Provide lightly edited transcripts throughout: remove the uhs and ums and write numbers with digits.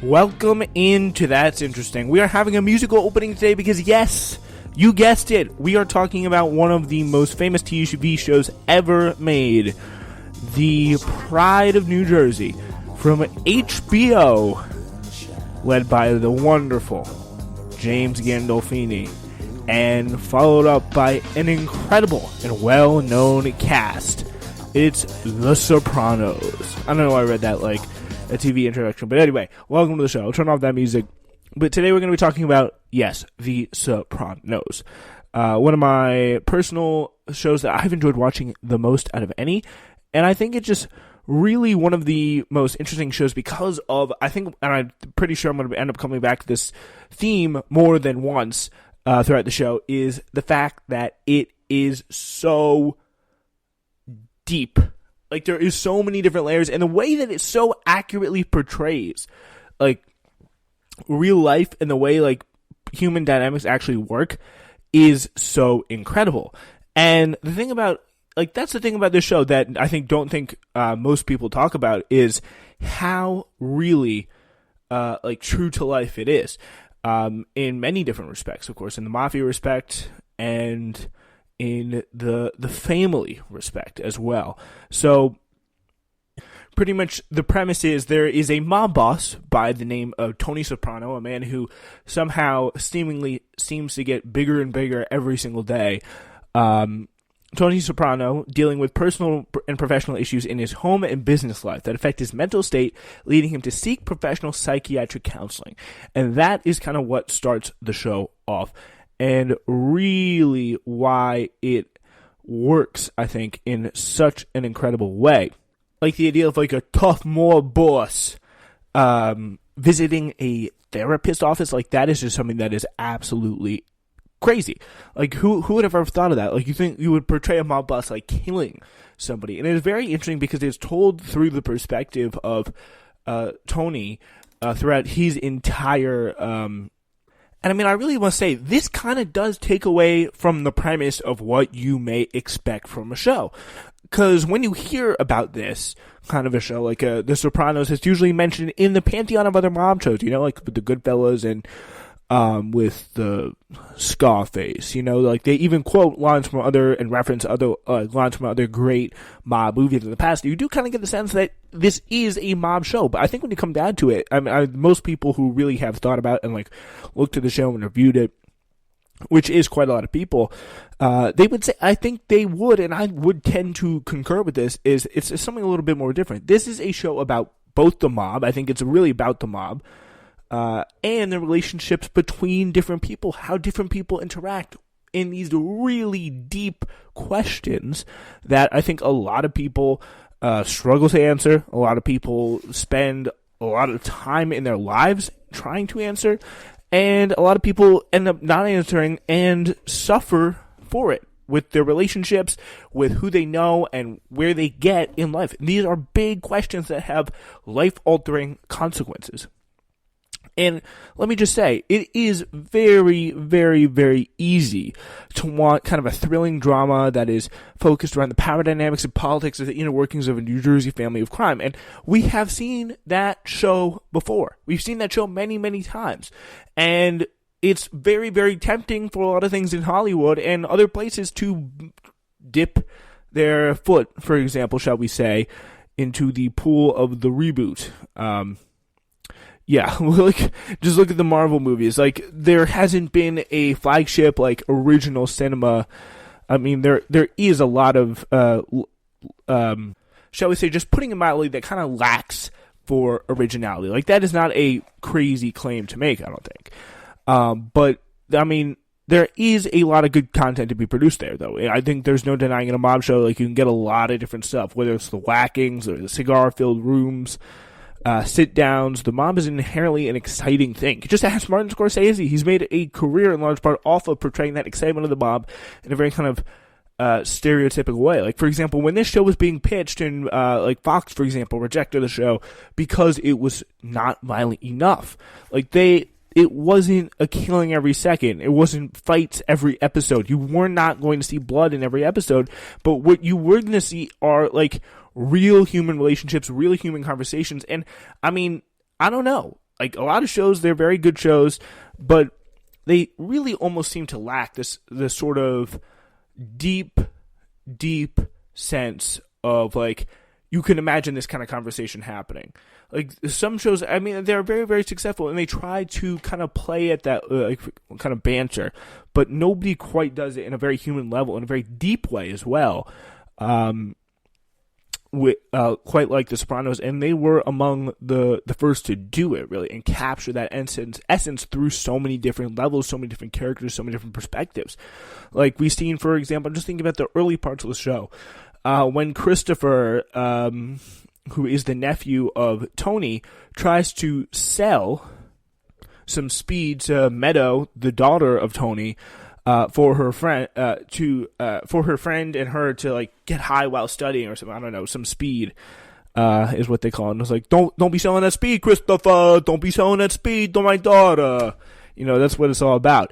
Welcome into That's Interesting. We are having a musical opening today because, yes, you guessed it, we are talking about one of the most famous TV shows ever made, The Pride of New Jersey, from HBO, led by the wonderful James Gandolfini, and followed up by an incredible and well-known cast. It's The Sopranos. I don't know why I read that like a TV introduction, but anyway, welcome to the show. I'll turn off that music. But today we're going to be talking about, yes, The Sopranos. One of my personal shows that I've enjoyed watching the most out of any, and I think it's just really one of the most interesting shows because of, I think, and I'm pretty sure I'm going to end up coming back to this theme more than once throughout the show, is the fact that it is so deep. Like, there is so many different layers, and the way that it so accurately portrays, like, real life and the way, like, human dynamics actually work is so incredible. And the thing about, like, that's the thing about this show that I don't think most people talk about is how really, like, true to life it is. In many different respects, of course, in the mafia respect and in the family respect as well. So pretty much the premise is there is a mob boss by the name of Tony Soprano, a man who somehow seemingly seems to get bigger and bigger every single day. Tony Soprano dealing with personal and professional issues in his home and business life that affect his mental state, leading him to seek professional psychiatric counseling. And that is kind of what starts the show off. And really why it works, I think, in such an incredible way. Like the idea of like a tough mob boss visiting a therapist office, like that is just something that is absolutely crazy. Like who would have ever thought of that? Like you think you would portray a mob boss like killing somebody, and it is very interesting because it's told through the perspective of Tony throughout his entire. And I mean, I really want to say this kind of does take away from the premise of what you may expect from a show. Because when you hear about this kind of a show, like The Sopranos, it's usually mentioned in the pantheon of other mob shows, you know, like with the Goodfellas and with the Scarface, you know, like they even quote lines from other and reference other lines from other great mob movies in the past. You do kind of get the sense that this is a mob show, but I think when you come down to it, I mean, most people who really have thought about and like looked at the show and reviewed it, which is quite a lot of people, they would say, I think they would, and I would tend to concur with this, is it's something a little bit more different. This is a show about both the mob. I think it's really about the mob. And the relationships between different people, how different people interact in these really deep questions that I think a lot of people struggle to answer. A lot of people spend a lot of time in their lives trying to answer, and a lot of people end up not answering and suffer for it with their relationships, with who they know, and where they get in life. These are big questions that have life-altering consequences. And let me just say, it is very, very, very easy to want kind of a thrilling drama that is focused around the power dynamics and politics of the inner workings of a New Jersey family of crime. And we have seen that show before. We've seen that show many, many times. And it's very, very tempting for a lot of things in Hollywood and other places to dip their foot, for example, shall we say, into the pool of the reboot. Yeah, like, just look at the Marvel movies. Like, there hasn't been a flagship, like, original cinema. I mean, there is a lot of, shall we say, just putting it mildly, that kind of lacks for originality. Like, that is not a crazy claim to make, I don't think. But, I mean, there is a lot of good content to be produced there, though. I think there's no denying in a mob show, like, you can get a lot of different stuff, whether it's the whackings or the cigar-filled rooms, sit-downs. The mob is inherently an exciting thing. Just ask Martin Scorsese. He's made a career in large part off of portraying that excitement of the mob in a very kind of stereotypical way. Like, for example, when this show was being pitched, and like Fox, for example, rejected the show because it was not violent enough. Like, it wasn't a killing every second. It wasn't fights every episode. You were not going to see blood in every episode, but what you were going to see are, like, real human relationships, real human conversations. And, I mean, I don't know. like a lot of shows, they're very good shows, but they really almost seem to lack this sort of deep sense of like, you can imagine this kind of conversation happening. Like some shows, I mean, they're very, very successful, and they try to kind of play at that kind of banter, but nobody quite does it in a very human level, in a very deep way as well. Quite like The Sopranos, and they were among the first to do it, really, and capture that essence through so many different levels, so many different characters, so many different perspectives. Like we've seen, for example, just thinking about the early parts of the show, when Christopher, who is the nephew of Tony, tries to sell some speed to Meadow, the daughter of Tony, for her friend, for her friend and her to like get high while studying or something. I don't know, some speed, is what they call it. And it's like, don't be selling that speed, Christopher. Don't be selling that speed to my daughter. You know, that's what it's all about.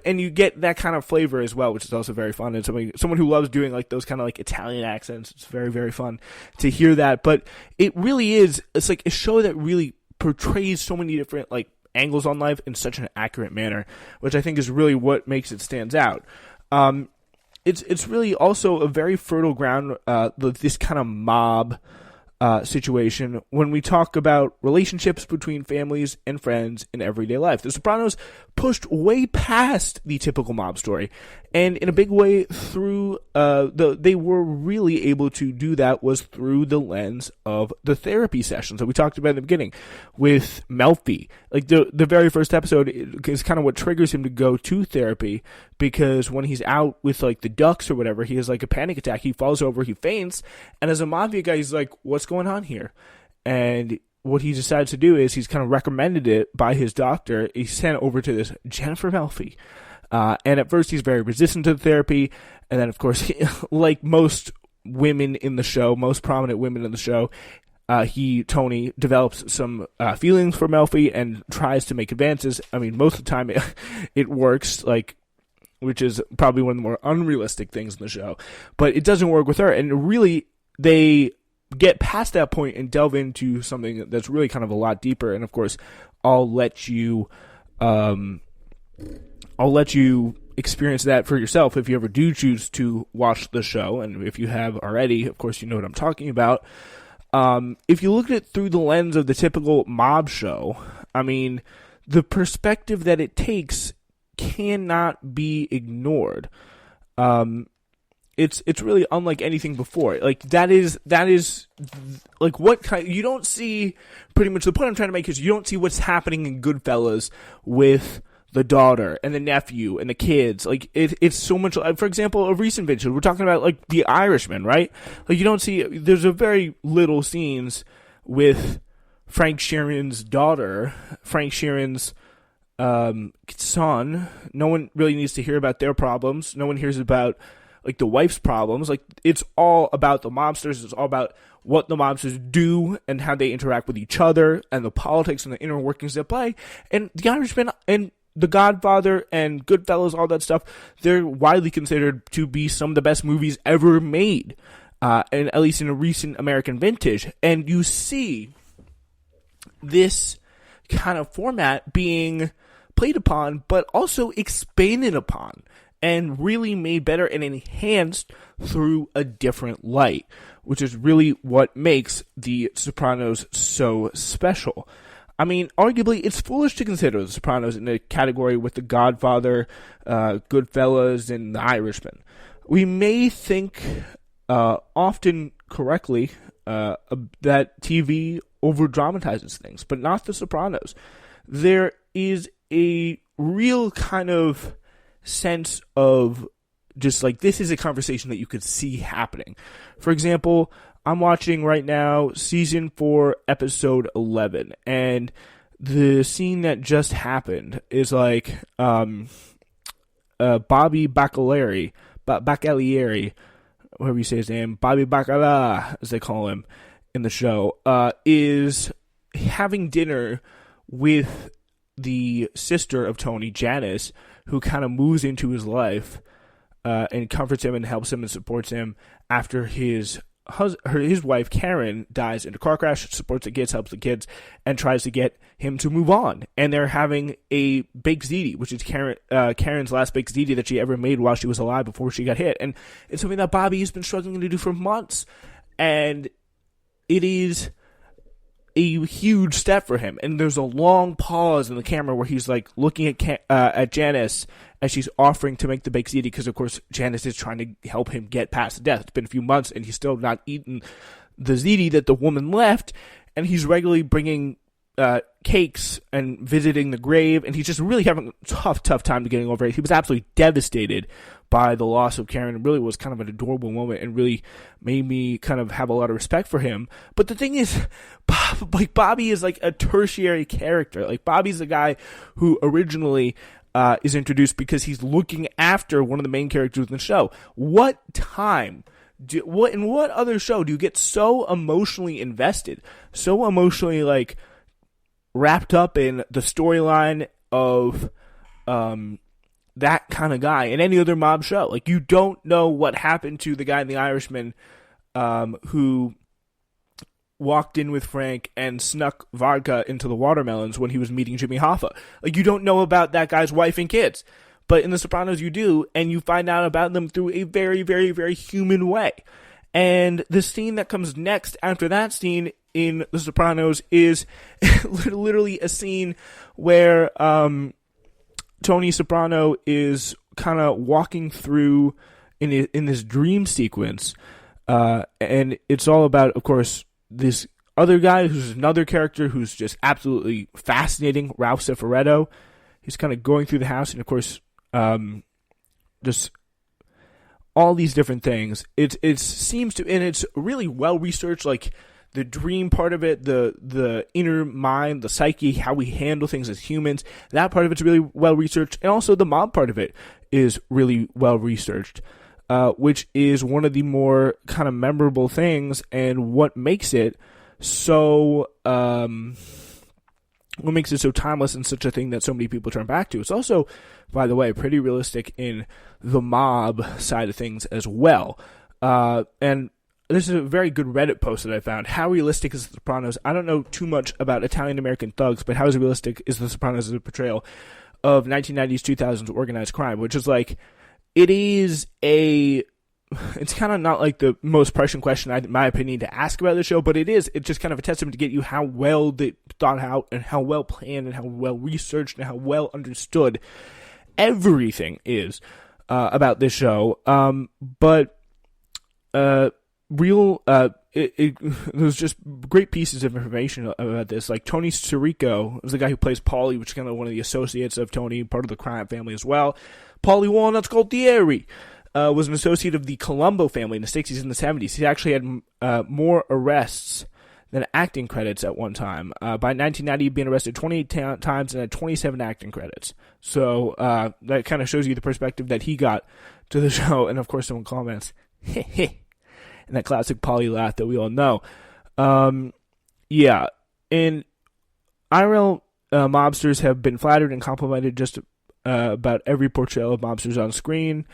And you get that kind of flavor as well, which is also very fun. And someone who loves doing like those kind of like Italian accents, it's very, very fun to hear that. But it really is, it's like a show that really portrays so many different like angles on life in such an accurate manner, which I think is really what makes it stands out. It's really also a very fertile ground, this kind of mob situation when we talk about relationships between families and friends in everyday life. The Sopranos pushed way past the typical mob story, and in a big way through they were really able to do that was through the lens of the therapy sessions that we talked about in the beginning with Melfi. Like the very first episode is kind of what triggers him to go to therapy, because when he's out with like the ducks or whatever, he has like a panic attack, he falls over, he faints, and as a mafia guy, he's like, what's going on here? And what he decides to do is he's kind of recommended it by his doctor. He's sent over to this Jennifer Melfi. And at first he's very resistant to the therapy. And then, of course, like most women in the show, most prominent women in the show, Tony develops some feelings for Melfi and tries to make advances. I mean, most of the time it works, like, which is probably one of the more unrealistic things in the show. But it doesn't work with her. And really, they get past that point and delve into something that's really kind of a lot deeper. And of course, I'll let you experience that for yourself if you ever do choose to watch the show. And if you have already, of course, you know what I'm talking about. If you look at it through the lens of the typical mob show, I mean, the perspective that it takes cannot be ignored. It's really unlike anything before. Like that is like what kind, you don't see, pretty much the point I'm trying to make is you don't see what's happening in Goodfellas with the daughter and the nephew and the kids. Like it's so much, for example, a recent vintage, we're talking about like The Irishman, right? Like you don't see, there's a very little scenes with Frank Sheeran's daughter, Frank Sheeran's son. No one really needs to hear about their problems. No one hears about like the wife's problems. Like it's all about the mobsters. It's all about what the mobsters do and how they interact with each other and the politics and the inner workings they play. And The Irishman and The Godfather and Goodfellas, all that stuff, they're widely considered to be some of the best movies ever made, and at least in a recent American vintage. And you see this kind of format being played upon, but also expanded upon and really made better and enhanced through a different light, which is really what makes The Sopranos so special. I mean, arguably, it's foolish to consider The Sopranos in a category with The Godfather, Goodfellas, and The Irishman. We may think, often correctly, that TV over-dramatizes things, but not The Sopranos. There is a real kind of sense of just like, this is a conversation that you could see happening. For example, I'm watching right now season 4, episode 11, and the scene that just happened is like Bobby Bacalieri, whatever you say his name, Bobby Bacala, as they call him in the show, is having dinner with the sister of Tony, Janice, who kind of moves into his life and comforts him and helps him and supports him after his his wife Karen dies in a car crash, supports the kids, helps the kids, and tries to get him to move on. And they're having a baked ziti, which is Karen's last baked ziti that she ever made while she was alive before she got hit. And it's something that Bobby has been struggling to do for months. And it is a huge step for him. And there's a long pause in the camera where he's like looking at Janice as she's offering to make the baked ziti, because of course Janice is trying to help him get past death. It's been a few months and he's still not eaten the ziti that the woman left, and he's regularly bringing cakes and visiting the grave, and he's just really having a tough time to getting over it. He was absolutely devastated by the loss of Karen. It really was kind of an adorable moment and really made me kind of have a lot of respect for him. But the thing is, Bobby is like a tertiary character. Like, Bobby's the guy who originally is introduced because he's looking after one of the main characters in the show. What time? In what other show do you get so emotionally invested, so emotionally like wrapped up in the storyline of that kind of guy in any other mob show? Like, you don't know what happened to the guy in The Irishman who walked in with Frank and snuck vodka into the watermelons when he was meeting Jimmy Hoffa. Like, you don't know about that guy's wife and kids. But in The Sopranos you do, and you find out about them through a very, very, very human way. And the scene that comes next after that scene in The Sopranos is literally a scene where Tony Soprano is kind of walking through in this dream sequence, and it's all about, of course, this other guy who's another character who's just absolutely fascinating, Ralph Cifaretto. He's kind of going through the house, and of course, just all these different things. It seems to, and it's really well researched. Like, the dream part of it, the inner mind, the psyche, how we handle things as humans, that part of it's really well researched, and also the mob part of it is really well researhed, which is one of the more kind of memorable things, and what makes it so timeless and such a thing that so many people turn back to. It's also, by the way, pretty realistic in the mob side of things as well. And this is a very good Reddit post that I found. How realistic is The Sopranos? I don't know too much about Italian-American thugs, but how realistic is The Sopranos as a portrayal of 1990s, 2000s organized crime? Which is like, it's kind of not like the most pressing question, in my opinion, to ask about the show, but it's just kind of a testament to get you how well they thought out and how well planned and how well researched and how well understood everything is about this show. There's just great pieces of information about this. Like, Tony Sirico is the guy who plays Paulie, which is kind of one of the associates of Tony, part of the crime family as well. Paulie Walnuts Gualtieri was an associate of the Colombo family in the 60s and the 70s. He actually had more arrests than acting credits at one time. By 1990, he'd been arrested 28 times and had 27 acting credits. So that kind of shows you the perspective that he got to the show. And of course, someone comments, heh heh, and that classic Paulie laugh that we all know. Yeah, and IRL mobsters have been flattered and complimented just about every portrayal of mobsters on screen.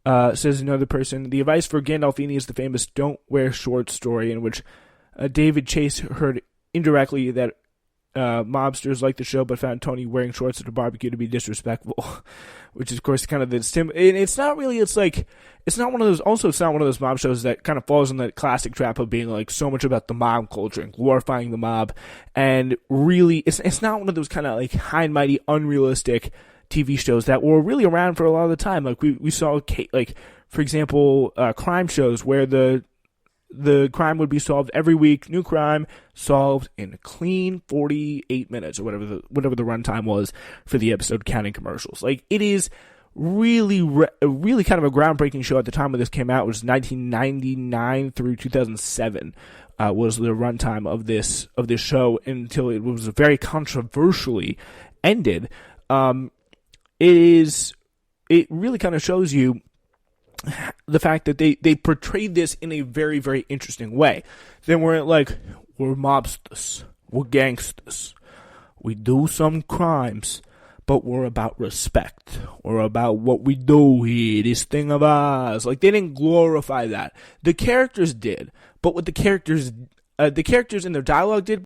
Says another person, the advice for Gandolfini is the famous "Don't Wear Shorts" story, in which David Chase heard indirectly that mobsters liked the show but found Tony wearing shorts at a barbecue to be disrespectful, which is, of course, kind of the it's not really, it's not one of those mob shows that kind of falls in that classic trap of being like so much about the mob culture and glorifying the mob, and really it's not one of those kind of like high and mighty unrealistic TV shows that were really around for a lot of the time. Like we saw, like, for example, crime shows where the crime would be solved every week, new crime solved in a clean 48 minutes or whatever the runtime was for the episode, counting commercials. Like, it is really kind of a groundbreaking show at the time when this came out. It was 1999 through 2007 was the runtime of this show, until it was very controversially ended. It really kind of shows you the fact that they portrayed this in a very, very interesting way. They weren't like, we're mobsters, we're gangsters, we do some crimes, but we're about respect. We're about what we do here, this thing of ours. Like, they didn't glorify that. The characters did, but what the characters and their dialogue did